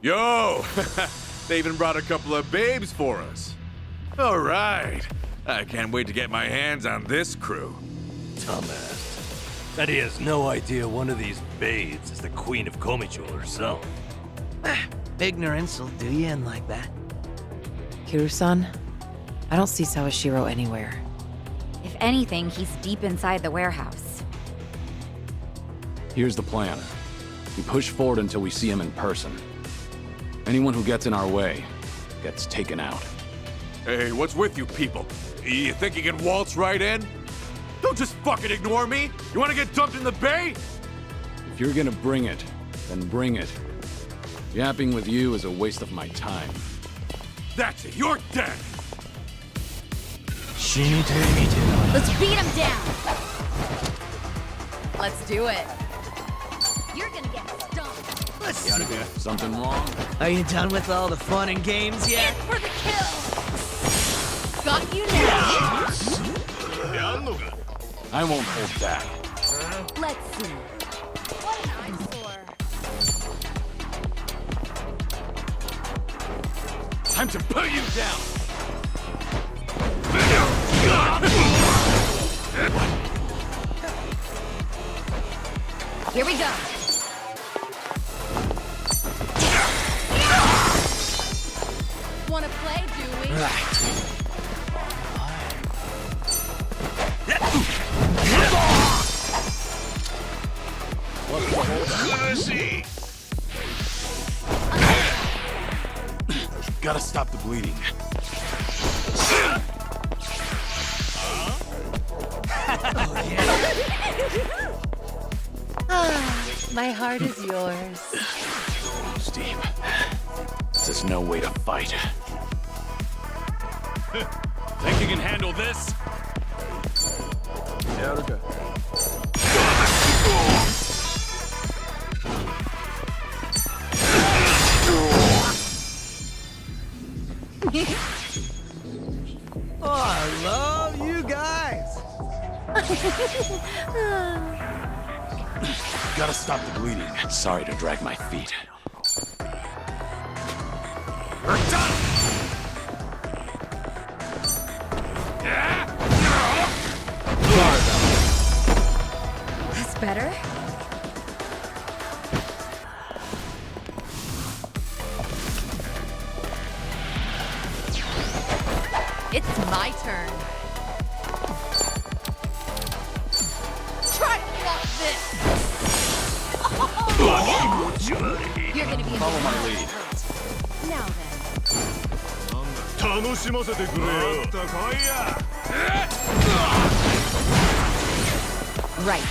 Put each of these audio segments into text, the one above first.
Yo! They even brought a couple of babes for us. All right. I can't wait to get my hands on this crew. Dumbass. That he has no idea one of these babes is the Queen of Komicho herself. Ignorance will do you in like that. Kiryu-san, I don't see Sawashiro anywhere. If anything, he's deep inside the warehouse. Here's the plan. We push forward until we see him in person. Anyone who gets in our way gets taken out. Hey, what's with you people? You think you can waltz right in? Don't just fucking ignore me! You wanna get dumped in the bay? If you're gonna bring it, then bring it. Yapping with you is a waste of my time. That's it, you're dead! Let's beat him down! Let's do it. You're gonna get stumped. Something wrong? Are you done with all the fun and games yet? In for the kill! Got you now! I won't hold back. Let's see. What an eyesore. Time to put you down! Here we go. Wanna play, do we? What's the hold up? Gotta stop the bleeding. My heart is yours. Steve, this is no way to fight. Think you can handle this? Oh, I love you guys. Gotta stop the bleeding. Sorry to drag my feet. We're done! That's better? It's my turn. Try to block this! You're gonna be Follow my lead. Now then. 楽しませてくれよ。Right.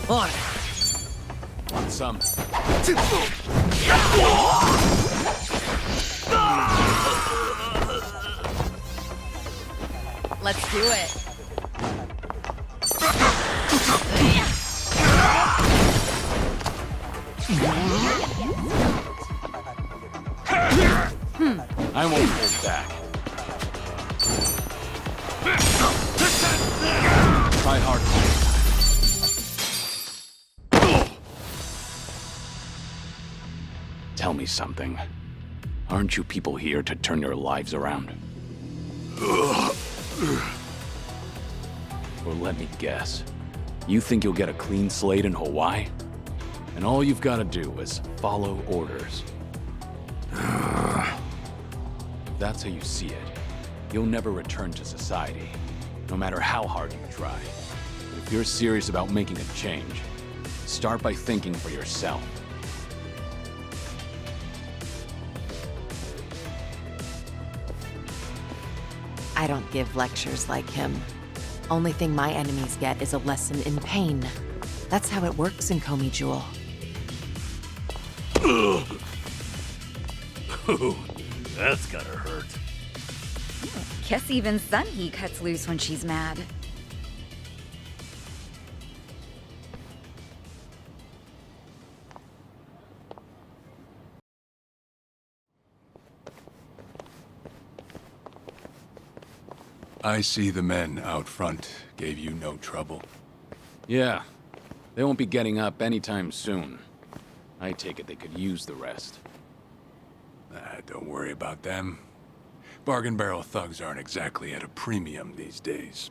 On it. Want some? Let's do it. I won't hold back. Try hard. Tell me something. Aren't you people here to turn your lives around? Or let me guess. You think you'll get a clean slate in Hawaii? And all you've got to do is follow orders. If that's how you see it, you'll never return to society, no matter how hard you try. But if you're serious about making a change, start by thinking for yourself. I don't give lectures like him. Only thing my enemies get is a lesson in pain. That's how it works in Komi-Jewel. That's gotta hurt. Guess even Sunhee cuts loose when she's mad. I see the men out front gave you no trouble. Yeah, They won't be getting up anytime soon. I take it they could use the rest. Don't worry about them. Bargain barrel thugs aren't exactly at a premium these days.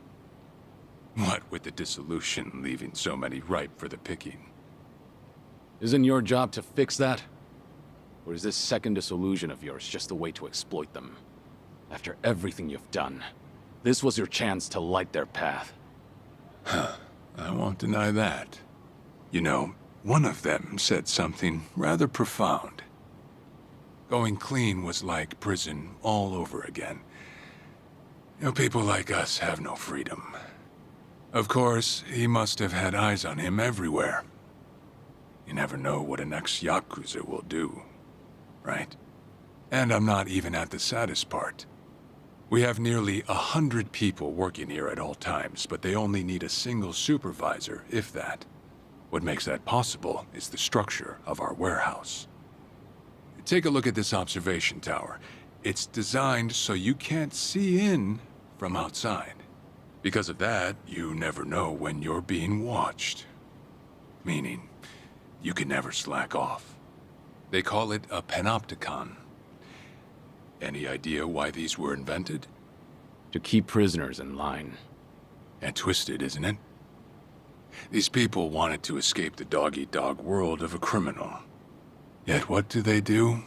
What with the dissolution leaving so many ripe for the picking. Isn't your job to fix that? Or is this second disillusion of yours just a way to exploit them? After everything you've done, this was your chance to light their path. I won't deny that. You know, one of them said something rather profound. Going clean was like prison all over again. You know, people like us have no freedom. Of course, he must have had eyes on him everywhere. You never know what an ex-Yakuza will do, right? And I'm not even at the saddest part. We have nearly 100 people working here at all times, but they only need a single supervisor, if that. What makes that possible is the structure of our warehouse. Take a look at this observation tower. It's designed so you can't see in from outside. Because of that, you never know when you're being watched. Meaning, you can never slack off. They call it a panopticon. Any idea why these were invented? To keep prisoners in line. And twisted, isn't it? These people wanted to escape the dog-eat-dog world of a criminal. Yet what do?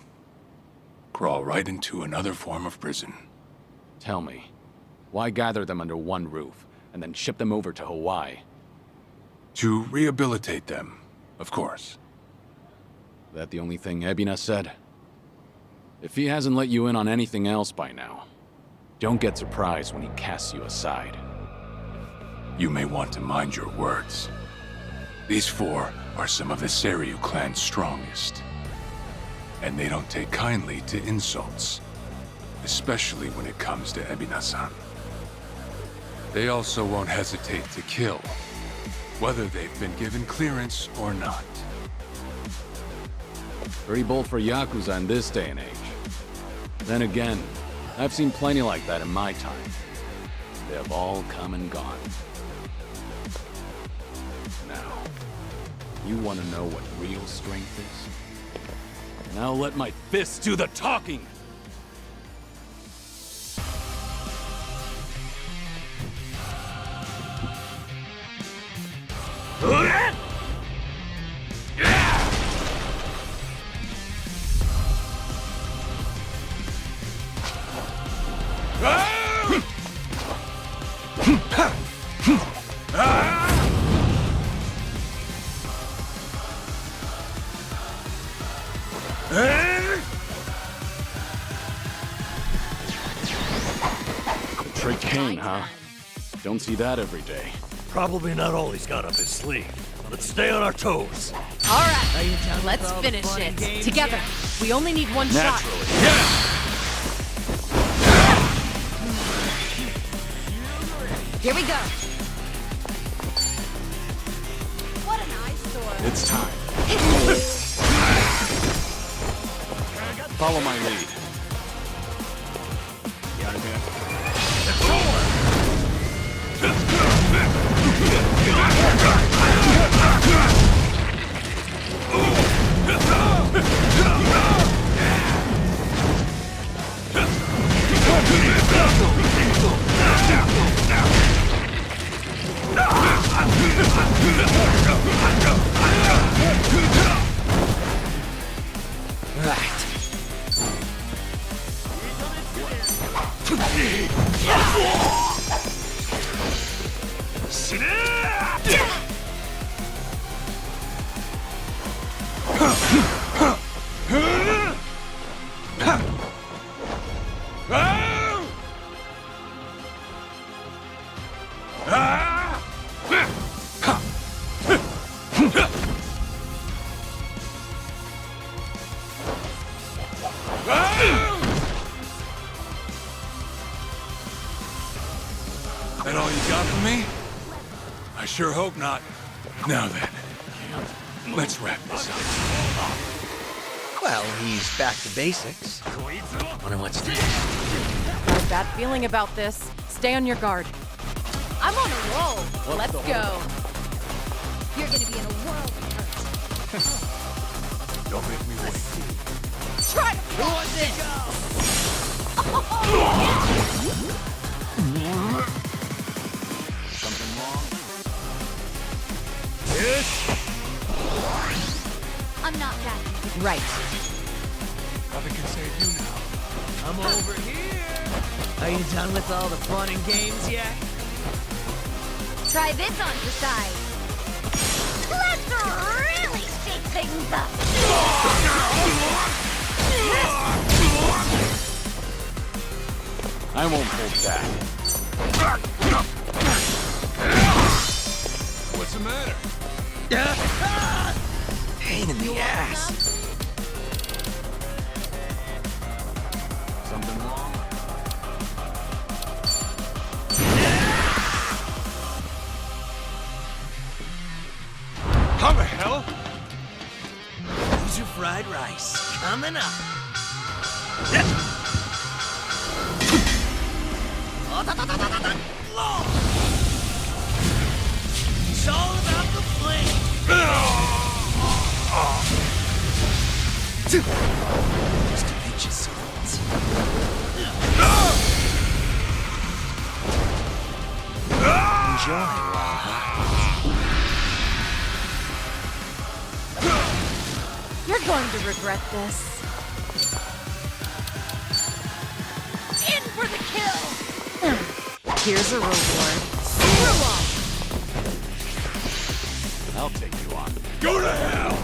Crawl right into another form of prison. Tell me, why gather them under one roof, and then ship them over to Hawaii? To rehabilitate them, of course. That the only thing Ebina said? If he hasn't let you in on anything else by now, don't get surprised when he casts you aside. You may want to mind your words. These four are some of the Seiryu clan's strongest. And they don't take kindly to insults, especially when it comes to Ebina-san. They also won't hesitate to kill, whether they've been given clearance or not. Pretty bold for Yakuza in this day and age. Then again, I've seen plenty like that in my time. They have all come and gone. Now, you want to know what real strength is? Now let my fists do the talking! Trick Kane, huh? Don't see that every day. Probably not all he's got up his sleeve. Let's stay on our toes. All right, let's finish it. Together. We only need one shot. Here we go. What an eyesore. It's time. Follow my lead. That all you got for me? I sure hope not. Now then, let's wrap this up. Well, he's back to basics. Wonder what's next. Got a bad feeling about this. Stay on your guard. I'm on a roll. Let's go. You're gonna be in a world of hurt. Don't make me wait. Try to block this! Something wrong? I'm not that easy. Right. Nothing can save you now. I'm over here. Are you done with all the fun and games yet? Try this on your side. Let's really shake things up. I won't hold back. What's the matter? Pain in the ass. Something wrong? How the hell? Who's your fried rice? Coming up. It's all about the flame. Just to pinch his souls. Enjoy while hot. You're going to regret this. In for the kill! Here's a reward. Screw off! I'll take you on. Go to hell!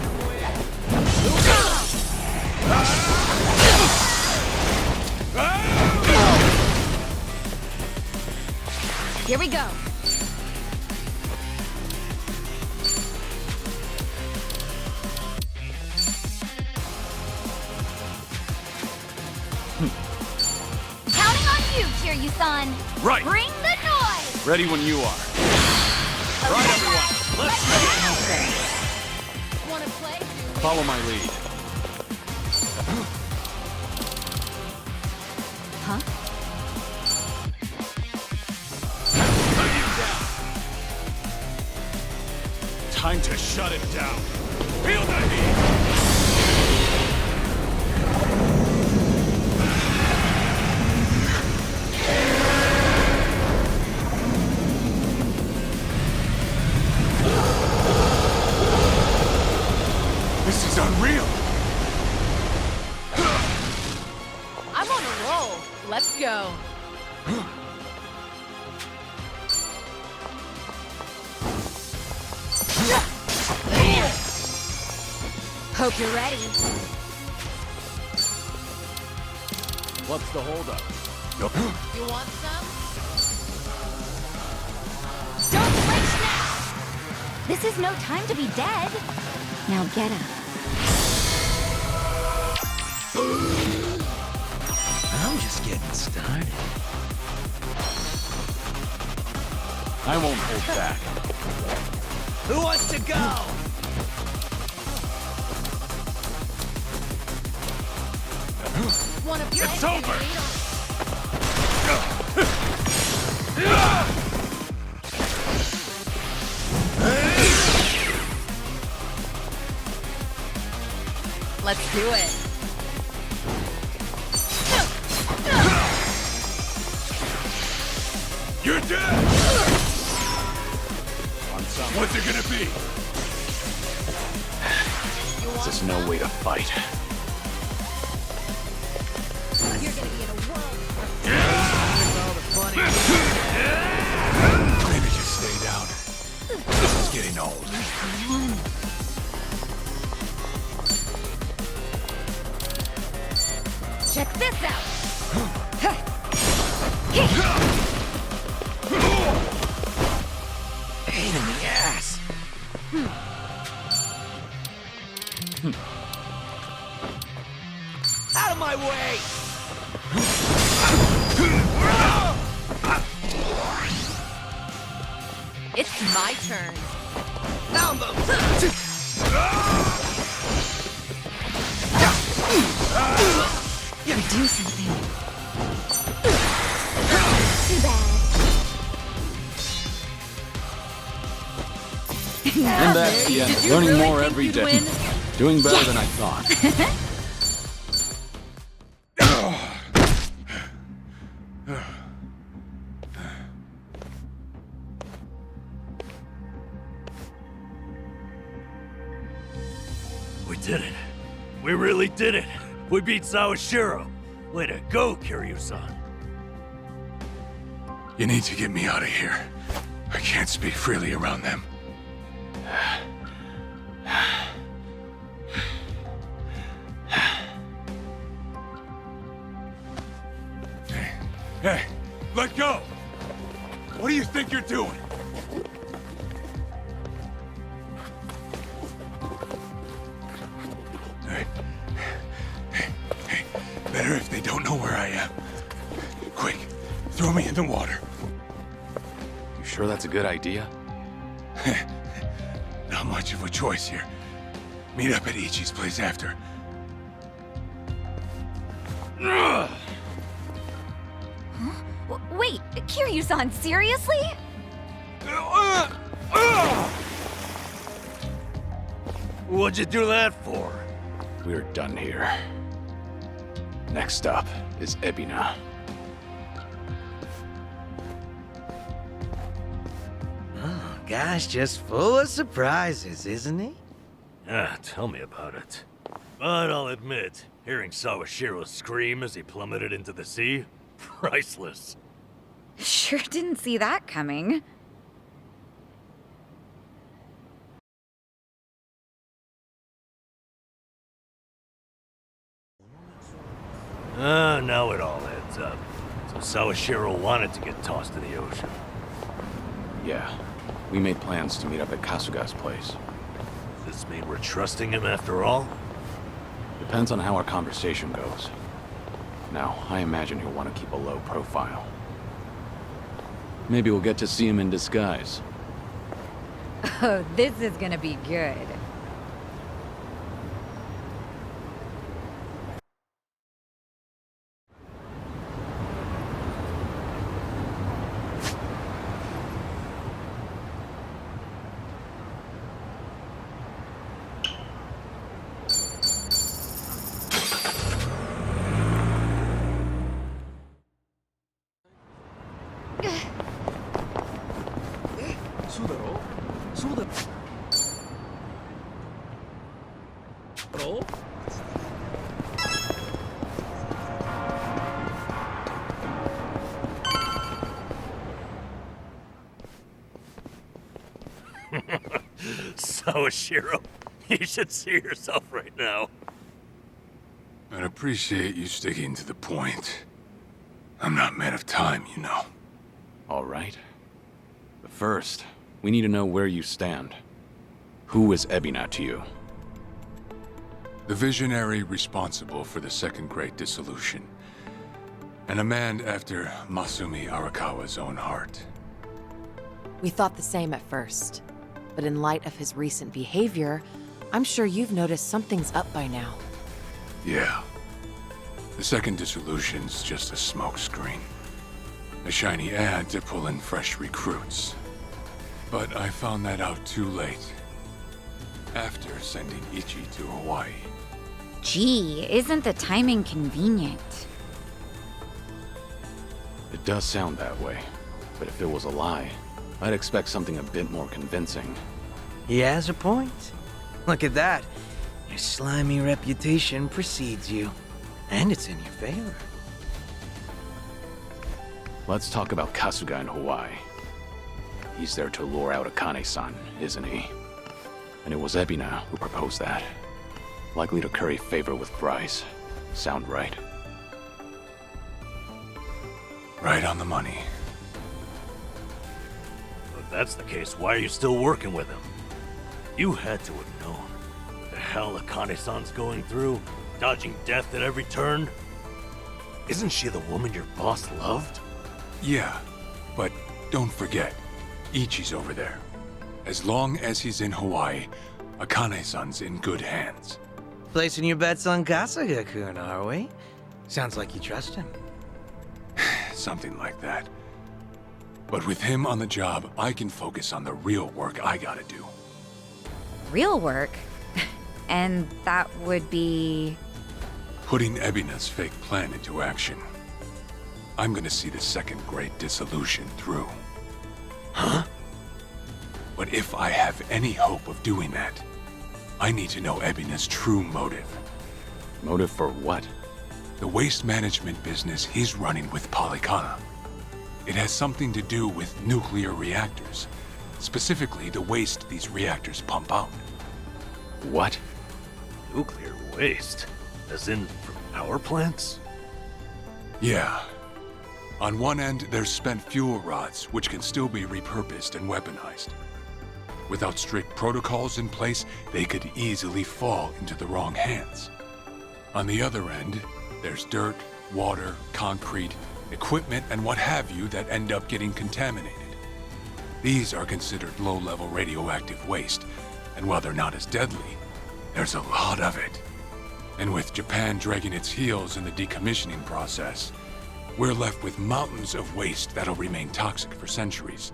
Here we go. Counting on you, Kiryu-san. Right. Bring the noise. Ready when you are. Right, everyone. Let's go. Wanna play? Follow my lead. Huh? Time to shut it down. Feel the heat! This is unreal. I'm on a roll. Let's go. Hope you're ready. What's the holdup? You want some? Don't flinch now! This is no time to be dead. Now get up. I'm just getting started. I won't hold back. Who wants to go? One of your It's over. Let's do it. You're dead! On some. What's it gonna be? This is no way to fight. You're gonna be in a world. All the fun and Maybe just stay down. This is getting old. Check this out. pain in the ass. Out of my way! It's my turn. You do something. Too bad. And that's the end. Learning more every day. Doing better than I thought. We did it. We really did it. We beat Sawashiro. Way to go, Kiryu-san. You need to get me out of here. I can't speak freely around them. Hey, let go! What do you think you're doing? Hey, better if they don't know where I am. Quick, throw me in the water. You sure that's a good idea? Not much of a choice here. Meet up at Ichi's place after. Wait, Kiryu-san, seriously? What'd you do that for? We're done here. Next up is Ebina. Oh, guy's just full of surprises, isn't he? Ah, tell me about it. But I'll admit, hearing Sawashiro scream as he plummeted into the sea, priceless. Sure didn't see that coming. Now it all adds up. So Sawashiro wanted to get tossed in the ocean. Yeah, we made plans to meet up at Kasuga's place. Does this mean we're trusting him after all? Depends on how our conversation goes. Now, I imagine he'll want to keep a low profile. Maybe we'll get to see him in disguise. Oh, this is gonna be good. Sawashiro, you should see yourself right now. I'd appreciate you sticking to the point. I'm not man of time, you know. All right. But first, we need to know where you stand. Who is Ebina to you? The visionary responsible for the Second Great Dissolution. And a man after Masumi Arakawa's own heart. We thought the same at first. But in light of his recent behavior, I'm sure you've noticed something's up by now. Yeah. The Second Dissolution's just a smokescreen. A shiny ad to pull in fresh recruits. But I found that out too late. After sending Ichi to Hawaii. Gee, isn't the timing convenient? It does sound that way. But if it was a lie, I'd expect something a bit more convincing. He has a point. Look at that. Your slimy reputation precedes you. And it's in your favor. Let's talk about Kasuga in Hawaii. He's there to lure out Akane-san, isn't he? And it was Ebina who proposed that. Likely to curry favor with Bryce. Sound right? Right on the money. If that's the case, why are you still working with him? You had to have known. The hell Akane-san's going through, dodging death at every turn. Isn't she the woman your boss loved? Yeah, but don't forget, Ichi's over there. As long as he's in Hawaii, Akane-san's in good hands. Placing your bets on Kasuga-kun, are we? Sounds like you trust him. Something like that. But with him on the job, I can focus on the real work I gotta do. real work. And that would be... Putting Ebina's fake plan into action. I'm gonna see the second great dissolution through. Huh? But if I have any hope of doing that, I need to know Ebina's true motive. Motive for what? The waste management business he's running with Polycana. It has something to do with nuclear reactors. Specifically, the waste these reactors pump out. What? Nuclear waste? As in from power plants? Yeah. On one end, there's spent fuel rods, which can still be repurposed and weaponized. Without strict protocols in place, they could easily fall into the wrong hands. On the other end, there's dirt, water, concrete, equipment, and what have you that end up getting contaminated. These are considered low-level radioactive waste, and while they're not as deadly, there's a lot of it. And with Japan dragging its heels in the decommissioning process, we're left with mountains of waste that'll remain toxic for centuries.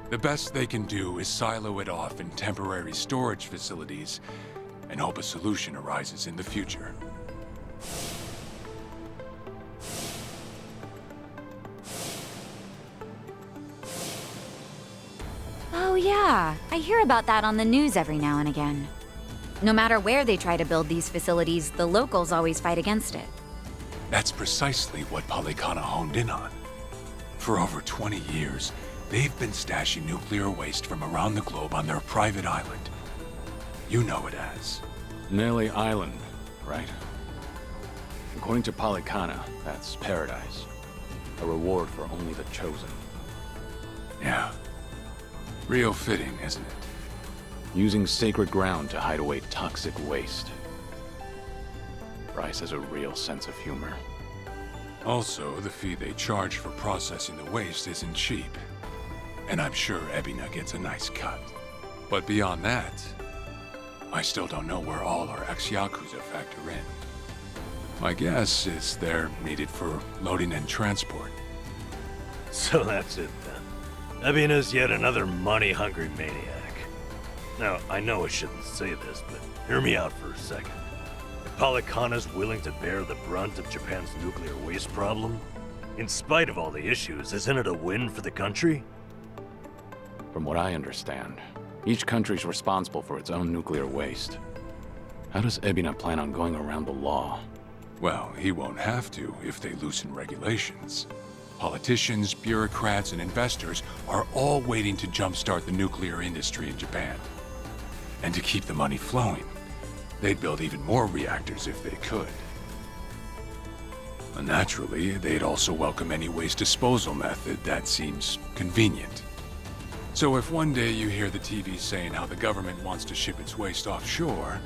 The best they can do is silo it off in temporary storage facilities and hope a solution arises in the future. Oh yeah, I hear about that on the news every now and again. No matter where they try to build these facilities, the locals always fight against it. That's precisely what Polycana honed in on. For over 20 years, they've been stashing nuclear waste from around the globe on their private island. You know it as. Nelly Island, right? According to Polycana, that's paradise. A reward for only the chosen. Yeah. Real fitting, isn't it? Using sacred ground to hide away toxic waste. Bryce has a real sense of humor. Also, the fee they charge for processing the waste isn't cheap. And I'm sure Ebina gets a nice cut. But beyond that, I still don't know where all our ex-Yakuza factor in. My guess is they're needed for loading and transport. So that's it then. Ebina's yet another money-hungry maniac. Now, I know I shouldn't say this, but hear me out for a second. If Polycana's willing to bear the brunt of Japan's nuclear waste problem, in spite of all the issues, isn't it a win for the country? From what I understand, each country's responsible for its own nuclear waste. How does Ebina plan on going around the law? Well, he won't have to if they loosen regulations. Politicians, bureaucrats, and investors are all waiting to jumpstart the nuclear industry in Japan. And to keep the money flowing, they'd build even more reactors if they could. And naturally, they'd also welcome any waste disposal method that seems convenient. So if one day you hear the TV saying how the government wants to ship its waste offshore,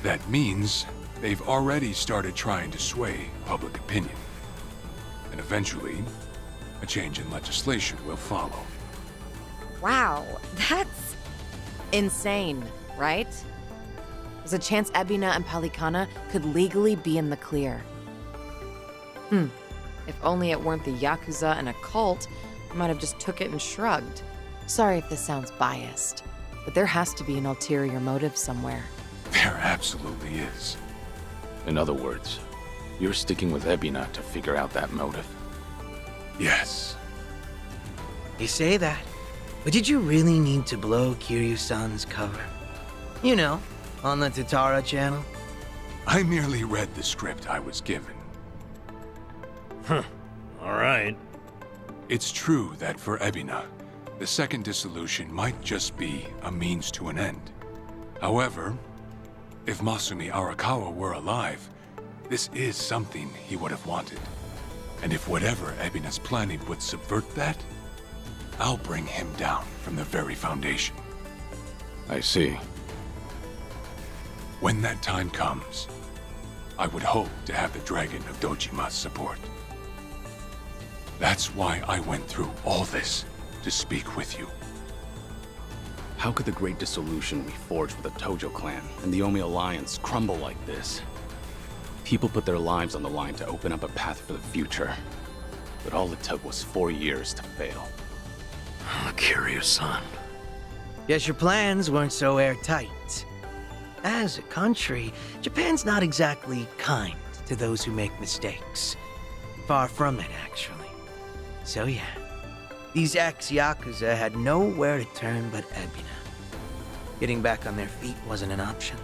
that means they've already started trying to sway public opinion. And eventually, a change in legislation will follow. Wow, that's insane, right? There's a chance Ebina and Polycana could legally be in the clear. If only it weren't the Yakuza and a cult, I might have just took it and shrugged. Sorry if this sounds biased, but there has to be an ulterior motive somewhere. There absolutely is. In other words, you're sticking with Ebina to figure out that motive. Yes. You say that, but did you really need to blow Kiryu-san's cover? You know, on the Tatara channel? I merely read the script I was given. Alright. It's true that for Ebina, the second dissolution might just be a means to an end. However, if Masumi Arakawa were alive, this is something he would have wanted. And if whatever Ebina's planning would subvert that, I'll bring him down from the very foundation. I see. When that time comes, I would hope to have the Dragon of Dojima's support. That's why I went through all this, to speak with you. How could the Great Dissolution we forged with the Tojo clan and the Omi Alliance crumble like this? People put their lives on the line to open up a path for the future. But all it took was 4 years to fail. Kiryu-san. Guess your plans weren't so airtight. As a country, Japan's not exactly kind to those who make mistakes. Far from it, actually. So yeah, these ex-Yakuza had nowhere to turn but Ebina. Getting back on their feet wasn't an option.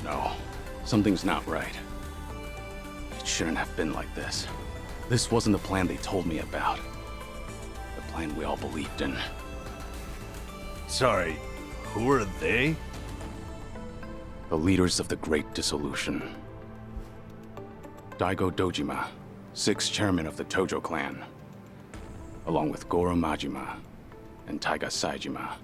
No, something's not right. It shouldn't have been like this. This wasn't the plan they told me about. The plan we all believed in. Sorry, who are they? The leaders of the Great Dissolution. Daigo Dojima, 6th chairman of the Tojo clan, along with Goro Majima and Taiga Saejima.